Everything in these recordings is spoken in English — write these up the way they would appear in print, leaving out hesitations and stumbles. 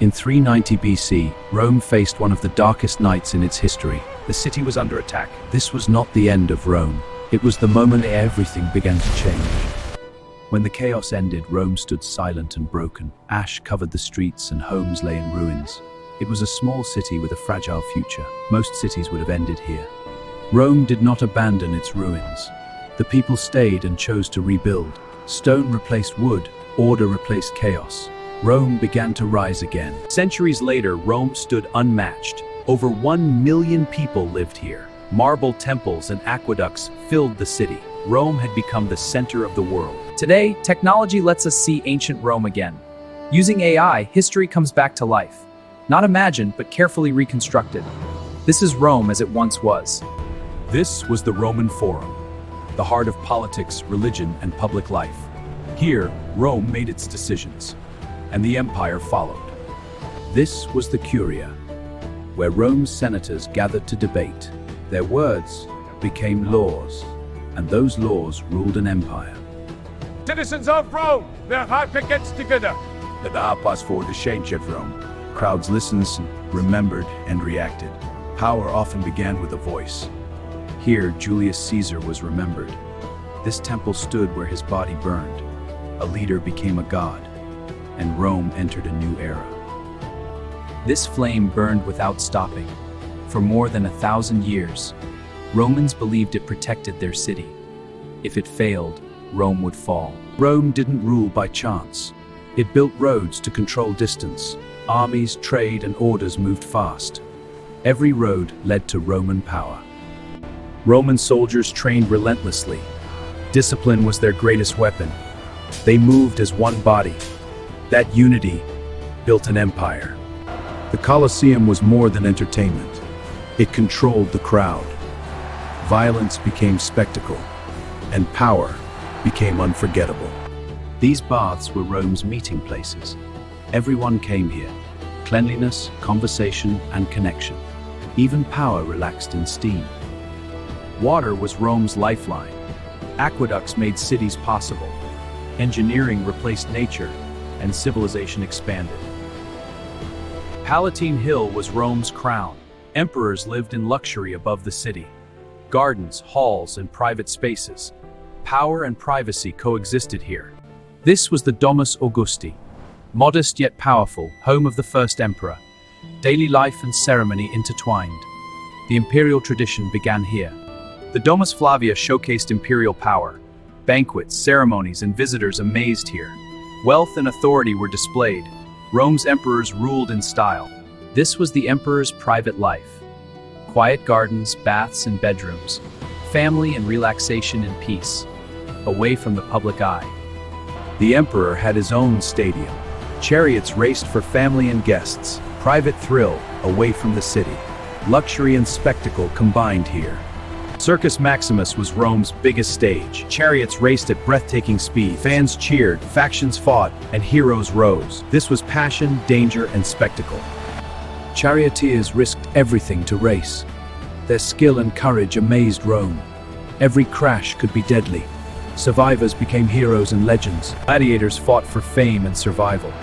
In 390 BC, Rome faced one of the darkest nights in its history. The city was under attack. This was not the end of Rome. It was the moment everything began to change. When the chaos ended, Rome stood silent and broken. Ash covered the streets and homes lay in ruins. It was a small city with a fragile future. Most cities would have ended here. Rome did not abandon its ruins. The people stayed and chose to rebuild. Stone replaced wood, order replaced chaos. Rome began to rise again. Centuries later, Rome stood unmatched. Over 1 million people lived here. Marble temples and aqueducts filled the city. Rome had become the center of the world. Today, technology lets us see ancient Rome again. Using AI, history comes back to life. Not imagined, but carefully reconstructed. This is Rome as it once was. This was the Roman Forum, the heart of politics, religion, and public life. Here, Rome made its decisions, and the empire followed. This was the Curia, where Rome's senators gathered to debate. Their words became laws, and those laws ruled an empire. Citizens of Rome, their heart against together. The pass for the change of Rome. Crowds listened, remembered, and reacted. Power often began with a voice. Here, Julius Caesar was remembered. This temple stood where his body burned. A leader became a god, and Rome entered a new era. This flame burned without stopping. For more than 1,000 years, Romans believed it protected their city. If it failed, Rome would fall. Rome didn't rule by chance. It built roads to control distance. Armies, trade, and orders moved fast. Every road led to Roman power. Roman soldiers trained relentlessly. Discipline was their greatest weapon. They moved as one body. That unity built an empire. The Colosseum was more than entertainment. It controlled the crowd. Violence became spectacle, and power became unforgettable. These baths were Rome's meeting places. Everyone came here. Cleanliness, conversation, and connection. Even power relaxed in steam. Water was Rome's lifeline. Aqueducts made cities possible. Engineering replaced nature, and civilization expanded. Palatine Hill was Rome's crown. Emperors lived in luxury above the city. Gardens, halls, and private spaces. Power and privacy coexisted here. This was the Domus Augusti, modest yet powerful, home of the first emperor. Daily life and ceremony intertwined. The imperial tradition began here. The Domus Flavia showcased imperial power. Banquets, ceremonies, and visitors amazed here. Wealth and authority were displayed. Rome's emperors ruled in style. This was the emperor's private life. Quiet gardens, baths, and bedrooms. Family and relaxation in peace, away from the public eye. The emperor had his own stadium. Chariots raced for family and guests. Private thrill, away from the city. Luxury and spectacle combined here. Circus Maximus was Rome's biggest stage. Chariots raced at breathtaking speed. Fans cheered, factions fought, and heroes rose. This was passion, danger, and spectacle. Charioteers risked everything to race. Their skill and courage amazed Rome. Every crash could be deadly. Survivors became heroes and legends. Gladiators fought for fame and survival.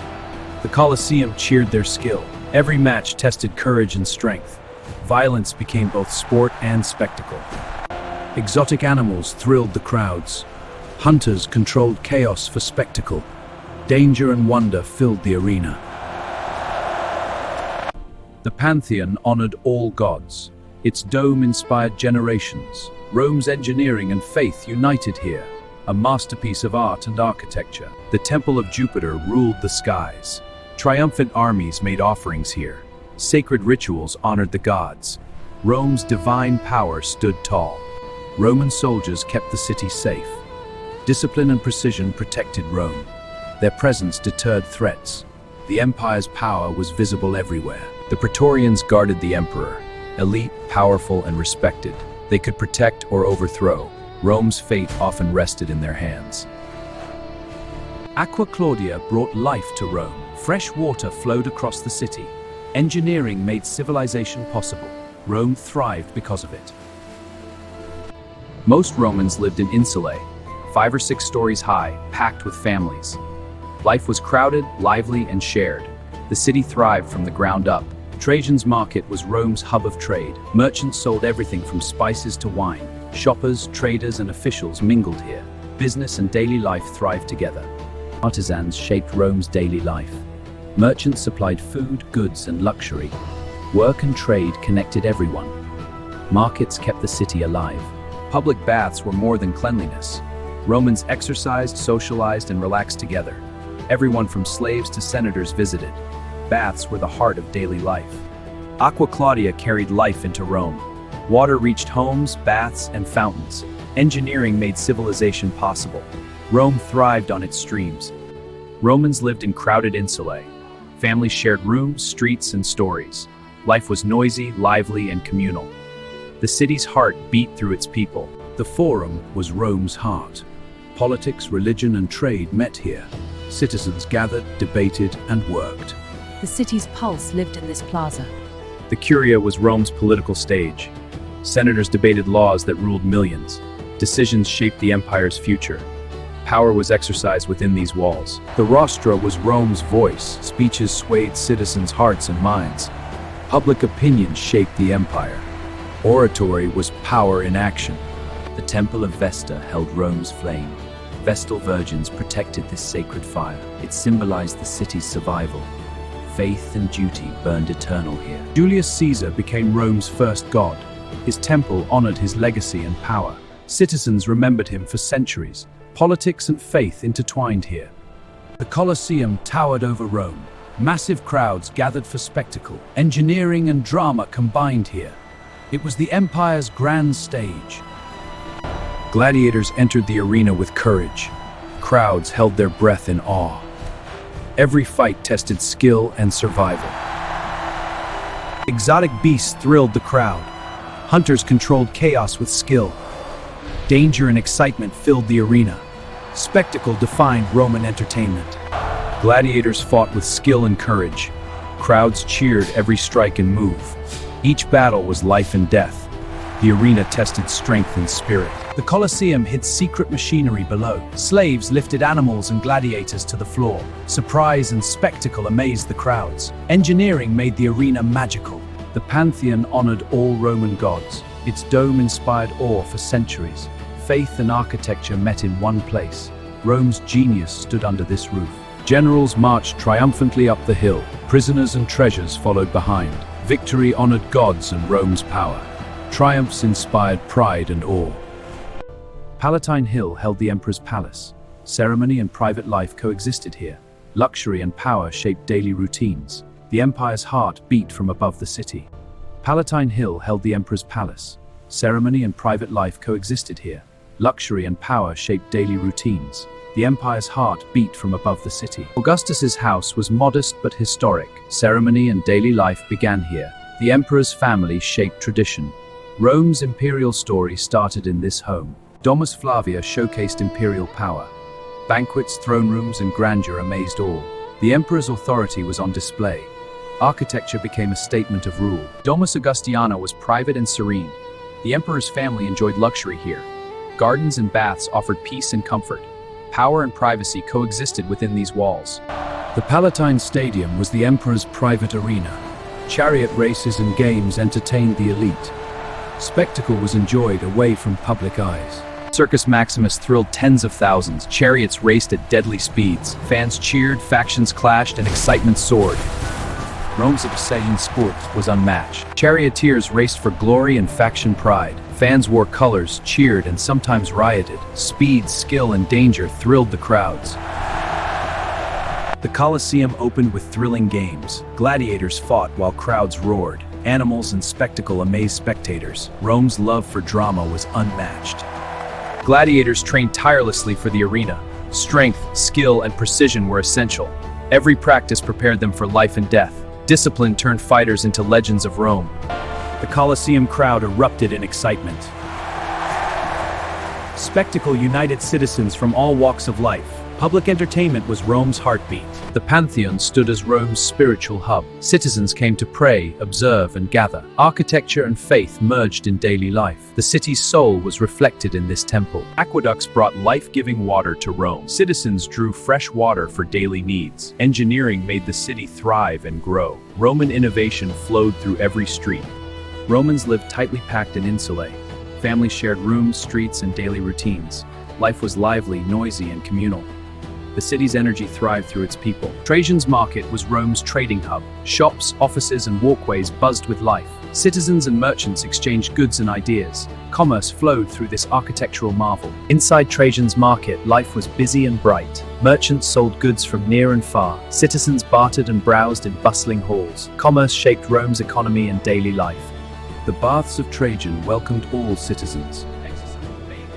The Colosseum cheered their skill. Every match tested courage and strength. Violence became both sport and spectacle. Exotic animals thrilled the crowds. Hunters controlled chaos for spectacle. Danger and wonder filled the arena. The Pantheon honored all gods. Its dome inspired generations. Rome's engineering and faith united here, a masterpiece of art and architecture. The Temple of Jupiter ruled the skies. Triumphant armies made offerings here. Sacred rituals honored the gods. Rome's divine power stood tall. Roman soldiers kept the city safe. Discipline and precision protected Rome. Their presence deterred threats. The empire's power was visible everywhere. The Praetorians guarded the emperor. Elite, powerful, and respected. They could protect or overthrow. Rome's fate often rested in their hands. Aqua Claudia brought life to Rome. Fresh water flowed across the city. Engineering made civilization possible. Rome thrived because of it. Most Romans lived in insulae, 5 or 6 stories high, packed with families. Life was crowded, lively, and shared. The city thrived from the ground up. Trajan's market was Rome's hub of trade. Merchants sold everything from spices to wine. Shoppers, traders, and officials mingled here. Business and daily life thrived together. Artisans shaped Rome's daily life. Merchants supplied food, goods, and luxury. Work and trade connected everyone. Markets kept the city alive. Public baths were more than cleanliness. Romans exercised, socialized, and relaxed together. Everyone from slaves to senators visited. Baths were the heart of daily life. Aqua Claudia carried life into Rome. Water reached homes, baths, and fountains. Engineering made civilization possible. Rome thrived on its streams. Romans lived in crowded insulae. Families shared rooms, streets, and stories. Life was noisy, lively, and communal. The city's heart beat through its people. The Forum was Rome's heart. Politics, religion, and trade met here. Citizens gathered, debated, and worked. The city's pulse lived in this plaza. The Curia was Rome's political stage. Senators debated laws that ruled millions. Decisions shaped the empire's future. Power was exercised within these walls. The Rostra was Rome's voice. Speeches swayed citizens' hearts and minds. Public opinion shaped the empire. Oratory was power in action. The Temple of Vesta held Rome's flame. Vestal virgins protected this sacred fire. It symbolized the city's survival. Faith and duty burned eternal here. Julius Caesar became Rome's first god. His temple honored his legacy and power. Citizens remembered him for centuries. Politics and faith intertwined here. The Colosseum towered over Rome. Massive crowds gathered for spectacle. Engineering and drama combined here. It was the empire's grand stage. Gladiators entered the arena with courage. Crowds held their breath in awe. Every fight tested skill and survival. Exotic beasts thrilled the crowd. Hunters controlled chaos with skill. Danger and excitement filled the arena. Spectacle defined Roman entertainment. Gladiators fought with skill and courage. Crowds cheered every strike and move. Each battle was life and death. The arena tested strength and spirit. The Colosseum hid secret machinery below. Slaves lifted animals and gladiators to the floor. Surprise and spectacle amazed the crowds. Engineering made the arena magical. The Pantheon honored all Roman gods. Its dome inspired awe for centuries. Faith and architecture met in one place. Rome's genius stood under this roof. Generals marched triumphantly up the hill. Prisoners and treasures followed behind. Victory honored gods and Rome's power. Triumphs inspired pride and awe. Palatine Hill held the emperor's palace. Ceremony and private life coexisted here. Luxury and power shaped daily routines. The empire's heart beat from above the city. Palatine Hill held the emperor's palace. Ceremony and private life coexisted here. Luxury and power shaped daily routines. The empire's heart beat from above the city. Augustus's house was modest but historic. Ceremony and daily life began here. The emperor's family shaped tradition. Rome's imperial story started in this home. Domus Flavia showcased imperial power. Banquets, throne rooms, and grandeur amazed all. The emperor's authority was on display. Architecture became a statement of rule. Domus Augustiana was private and serene. The emperor's family enjoyed luxury here. Gardens and baths offered peace and comfort. Power and privacy coexisted within these walls. The Palatine Stadium was the emperor's private arena. Chariot races and games entertained the elite. Spectacle was enjoyed away from public eyes. Circus Maximus thrilled tens of thousands. Chariots raced at deadly speeds. Fans cheered, factions clashed, and excitement soared. Rome's obsession sport was unmatched. Charioteers raced for glory and faction pride. Fans wore colors, cheered, and sometimes rioted. Speed, skill, and danger thrilled the crowds. The Colosseum opened with thrilling games. Gladiators fought while crowds roared. Animals and spectacle amazed spectators. Rome's love for drama was unmatched. Gladiators trained tirelessly for the arena. Strength, skill, and precision were essential. Every practice prepared them for life and death. Discipline turned fighters into legends of Rome. The Colosseum crowd erupted in excitement. Spectacle united citizens from all walks of life. Public entertainment was Rome's heartbeat. The Pantheon stood as Rome's spiritual hub. Citizens came to pray, observe, and gather. Architecture and faith merged in daily life. The city's soul was reflected in this temple. Aqueducts brought life-giving water to Rome. Citizens drew fresh water for daily needs. Engineering made the city thrive and grow. Roman innovation flowed through every street. Romans lived tightly packed in insulae. Families shared rooms, streets, and daily routines. Life was lively, noisy, and communal. The city's energy thrived through its people. Trajan's market was Rome's trading hub. Shops, offices, and walkways buzzed with life. Citizens and merchants exchanged goods and ideas. Commerce flowed through this architectural marvel. Inside Trajan's market, life was busy and bright. Merchants sold goods from near and far. Citizens bartered and browsed in bustling halls. Commerce shaped Rome's economy and daily life. The baths of Trajan welcomed all citizens.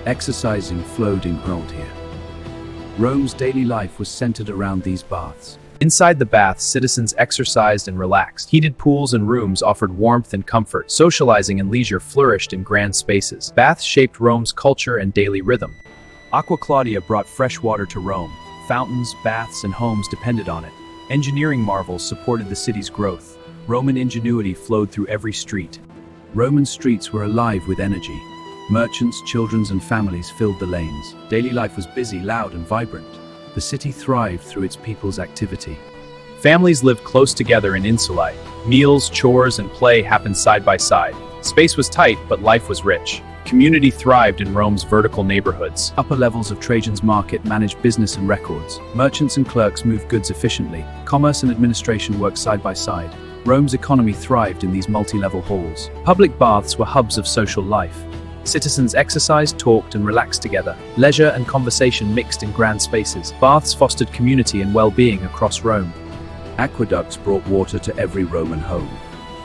Exercising flowed in gold here. Rome's daily life was centered around these baths. Inside the baths, citizens exercised and relaxed. Heated pools and rooms offered warmth and comfort. Socializing and leisure flourished in grand spaces. Baths shaped Rome's culture and daily rhythm. Aqua Claudia brought fresh water to Rome. Fountains, baths, and homes depended on it. Engineering marvels supported the city's growth. Roman ingenuity flowed through every street. Roman streets were alive with energy. Merchants, children, and families filled the lanes. Daily life was busy, loud, and vibrant. The city thrived through its people's activity. Families lived close together in insulae. Meals, chores, and play happened side by side. Space was tight, but life was rich. Community thrived in Rome's vertical neighborhoods. Upper levels of Trajan's market managed business and records. Merchants and clerks moved goods efficiently. Commerce and administration worked side by side. Rome's economy thrived in these multi-level halls. Public baths were hubs of social life. Citizens exercised, talked, and relaxed together. Leisure and conversation mixed in grand spaces. Baths fostered community and well-being across Rome. Aqueducts brought water to every Roman home.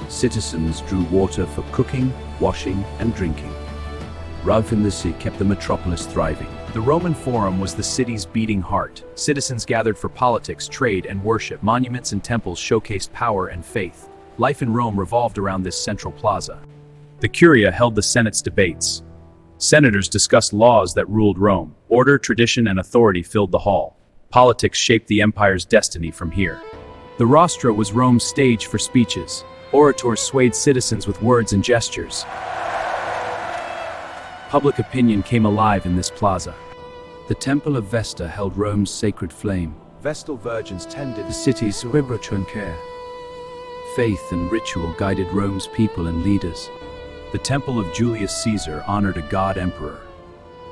Citizens drew water for cooking, washing, and drinking. Love in the sea kept the metropolis thriving. The Roman Forum was the city's beating heart. Citizens gathered for politics, trade, and worship. Monuments and temples showcased power and faith. Life in Rome revolved around this central plaza. The Curia held the Senate's debates. Senators discussed laws that ruled Rome. Order, tradition, and authority filled the hall. Politics shaped the empire's destiny from here. The Rostra was Rome's stage for speeches. Orators swayed citizens with words and gestures. Public opinion came alive in this plaza. The Temple of Vesta held Rome's sacred flame. Vestal virgins tended the city's care. Faith and ritual guided Rome's people and leaders. The Temple of Julius Caesar honored a god emperor.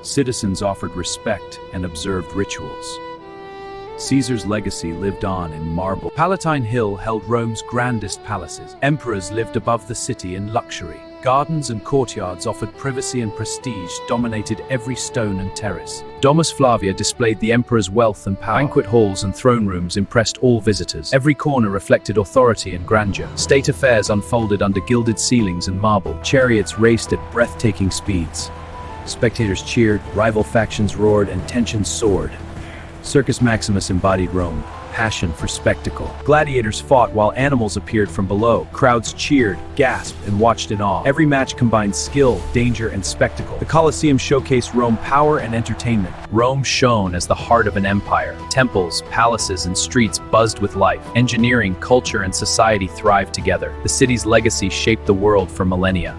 Citizens offered respect and observed rituals. Caesar's legacy lived on in marble. Palatine Hill held Rome's grandest palaces. Emperors lived above the city in luxury. Gardens and courtyards offered privacy and prestige, dominated every stone and terrace. Domus Flavia displayed the emperor's wealth and power. Banquet halls and throne rooms impressed all visitors. Every corner reflected authority and grandeur. State affairs unfolded under gilded ceilings and marble. Chariots raced at breathtaking speeds. Spectators cheered, rival factions roared, and tensions soared. Circus Maximus embodied Rome, passion for spectacle. Gladiators fought while animals appeared from below. Crowds cheered, gasped, and watched in awe. Every match combined skill, danger, and spectacle. The Colosseum showcased Rome power and entertainment. Rome shone as the heart of an empire. Temples, palaces, and streets buzzed with life. Engineering, culture, and society thrived together. The city's legacy shaped the world for millennia.